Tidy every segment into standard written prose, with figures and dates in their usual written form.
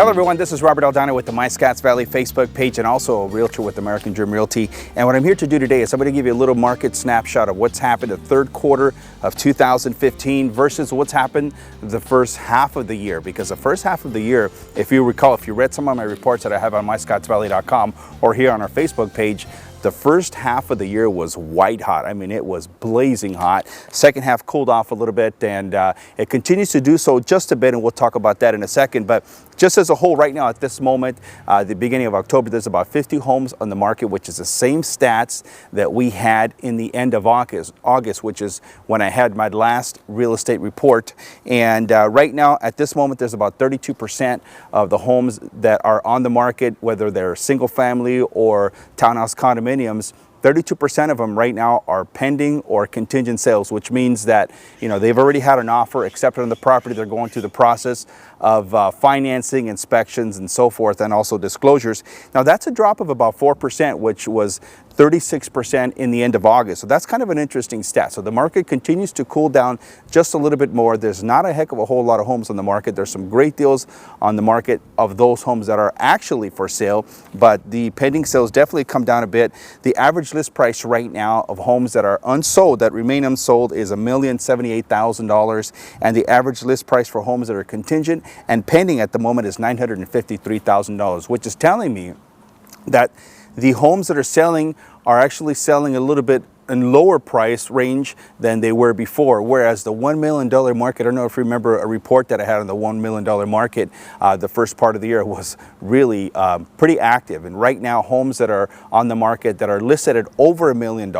Hello everyone, this is Robert Aldana with the My Scotts Valley Facebook page and also a realtor with American Dream Realty. And what I'm here to do today is I'm going to give you a little market snapshot of what's happened the third quarter of 2015 versus what's happened the first half of the year. Because the first half of the year, if you recall, if you read some of my reports that I have on myscottsvalley.com or here on our Facebook page, the first half of the year was white hot. I mean, it was blazing hot. Second half cooled off a little bit, and it continues to do so just a bit, and we'll talk about that in a second. But just as a whole, right now at this moment, the beginning of October, there's about 50 homes on the market, which is the same stats that we had in the end of August, which is when I had my last real estate report. And right now, at this moment, there's about 32% of the homes that are on the market, whether they're single family or townhouse condominiums. 32% of them right now are pending or contingent sales, which means that, you know, they've already had an offer accepted on the property. They're going through the process of financing, inspections, and so forth, and also disclosures. Now, that's a drop of about 4%, which was 36% in the end of August. So that's kind of an interesting stat. So the market continues to cool down just a little bit more. There's not a heck of a whole lot of homes on the market. There's some great deals on the market of those homes that are actually for sale, but the pending sales definitely come down a bit. The average list price right now of homes that are unsold, that remain unsold, is $1,078,000, and the average list price for homes that are contingent and pending at the moment is $953,000, which is telling me that the homes that are selling are actually selling a little bit in lower price range than they were before, whereas the $1 million market, I don't know if you remember a report that I had on the $1 million market, the first part of the year was really pretty active. And right now, homes that are on the market that are listed at over $1 million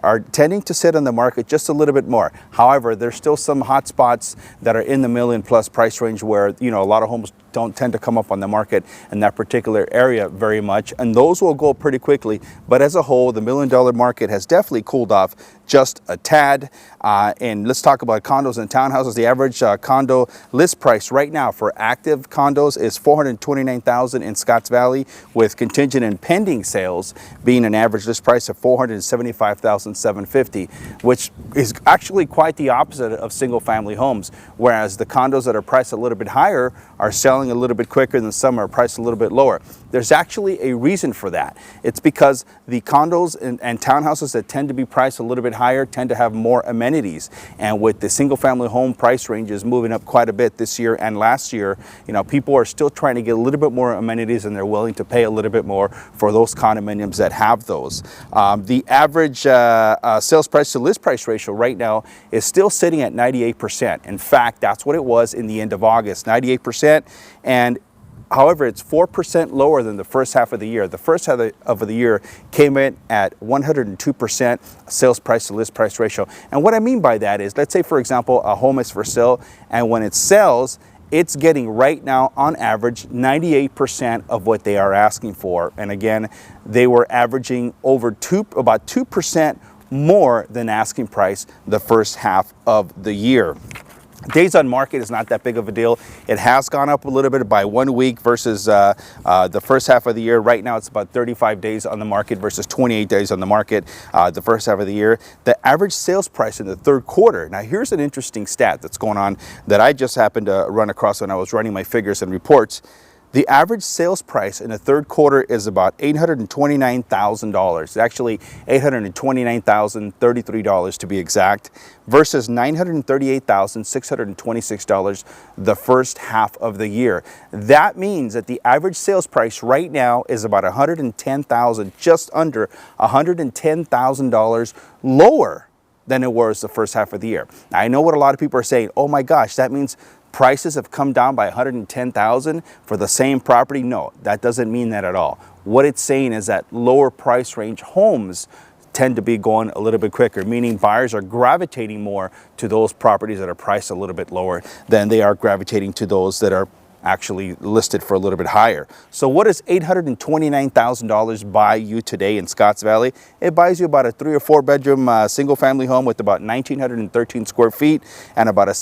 are tending to sit on the market just a little bit more. However, there's still some hot spots that are in the million plus price range where, you know, a lot of homes don't tend to come up on the market in that particular area very much, and those will go pretty quickly. But as a whole, the $1 million market has definitely cooled off just a tad. And let's talk about condos and townhouses. The average condo list price right now for active condos is $429,000 in Scotts Valley, with contingent and pending sales being an average list price of $475,750, which is actually quite the opposite of single family homes, whereas the condos that are priced a little bit higher are selling a little bit quicker than some are priced a little bit lower. There's actually a reason for that. It's because the condos and townhouses that tend to be priced a little bit higher tend to have more amenities. And with the single family home price ranges moving up quite a bit this year and last year, you know, people are still trying to get a little bit more amenities, and they're willing to pay a little bit more for those condominiums that have those. The average sales price to list price ratio right now is still sitting at 98%. In fact, that's what it was in the end of August, 98%. And however, it's 4% lower than the first half of the year. The first half of the year came in at 102% sales price to list price ratio. And what I mean by that is, let's say, for example, a home is for sale, and when it sells, it's getting right now on average 98% of what they are asking for. And again, they were averaging about 2% more than asking price the first half of the year. Days on market is not that big of a deal. It has gone up a little bit by 1 week versus the first half of the year. Right now, it's about 35 days on the market versus 28 days on the market the first half of the year. The average sales price in the third quarter. Now, here's an interesting stat that's going on that I just happened to run across when I was running my figures and reports. The average sales price in the third quarter is about $829,000. It's actually $829,033 to be exact, versus $938,626 the first half of the year. That means that the average sales price right now is about $110,000, just under $110,000 lower than it was the first half of the year. Now, I know what a lot of people are saying. Oh my gosh, that means prices have come down by $110,000 for the same property. No, that doesn't mean that at all. What it's saying is that lower price range homes tend to be going a little bit quicker, meaning buyers are gravitating more to those properties that are priced a little bit lower than they are gravitating to those that are actually listed for a little bit higher. So what does $829,000 buy you today in Scotts Valley? It buys you about a 3 or 4 bedroom single family home with about 1,913 square feet and about a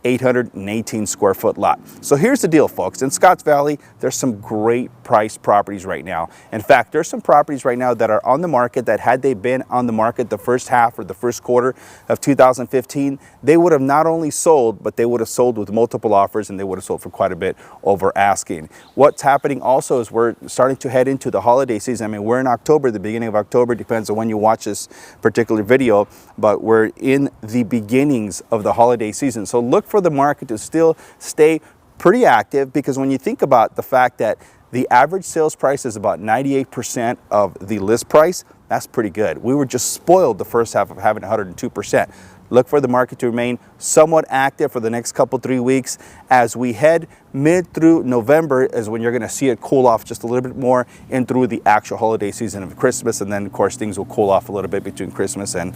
818 square foot lot. So here's the deal, folks. In Scotts Valley, there's some great price properties right now. In fact, there's some properties right now that are on the market that had they been on the market the first half or the first quarter of 2015, they would have not only sold, but they would have sold with multiple offers, and they would have sold for quite a bit over asking. What's happening also is we're starting to head into the holiday season. I mean, we're in October, the beginning of October, depends on when you watch this particular video, but we're in the beginnings of the holiday season. So look for the market to still stay pretty active, because when you think about the fact that the average sales price is about 98% of the list price, that's pretty good. We were just spoiled the first half of having 102%. Look for the market to remain somewhat active for the next couple, 3 weeks. As we head mid through November is when you're gonna see it cool off just a little bit more in through the actual holiday season of Christmas. And then of course things will cool off a little bit between Christmas and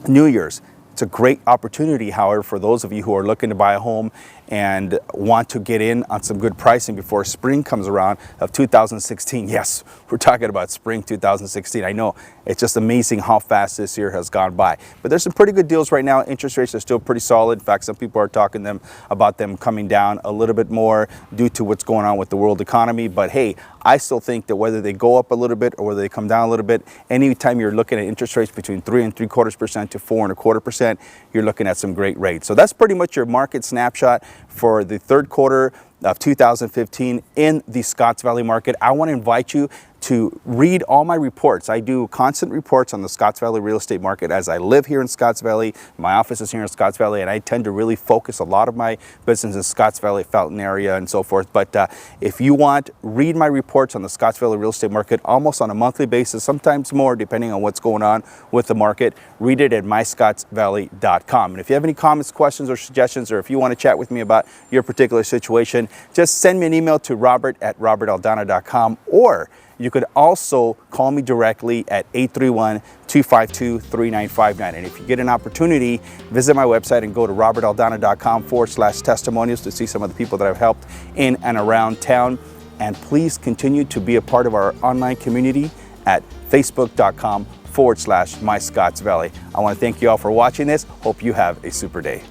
New Year's. It's a great opportunity, however, for those of you who are looking to buy a home and want to get in on some good pricing before spring comes around of 2016. Yes, we're talking about spring 2016. I know, it's just amazing how fast this year has gone by. But there's some pretty good deals right now. Interest rates are still pretty solid. In fact, some people are talking about them coming down a little bit more due to what's going on with the world economy. But hey, I still think that whether they go up a little bit or whether they come down a little bit, anytime you're looking at interest rates between 3.75% to 4.25%, you're looking at some great rates. So that's pretty much your market snapshot for the third quarter of 2015 in the Scotts Valley market. I want to invite you to read all my reports. I do constant reports on the Scotts Valley real estate market as I live here in Scotts Valley. My office is here in Scotts Valley, and I tend to really focus a lot of my business in Scotts Valley, Fountain area, and so forth. But if you want, read my reports on the Scotts Valley real estate market almost on a monthly basis, sometimes more depending on what's going on with the market. Read it at myscottsvalley.com. And if you have any comments, questions, or suggestions, or if you want to chat with me about your particular situation, just send me an email to robert@robertaldana.com, or you could also call me directly at 831-252-3959. And if you get an opportunity, visit my website and go to robertaldana.com/testimonials to see some of the people that I've helped in and around town. And please continue to be a part of our online community at facebook.com/MyScottsValley. I want to thank you all for watching this. Hope you have a super day.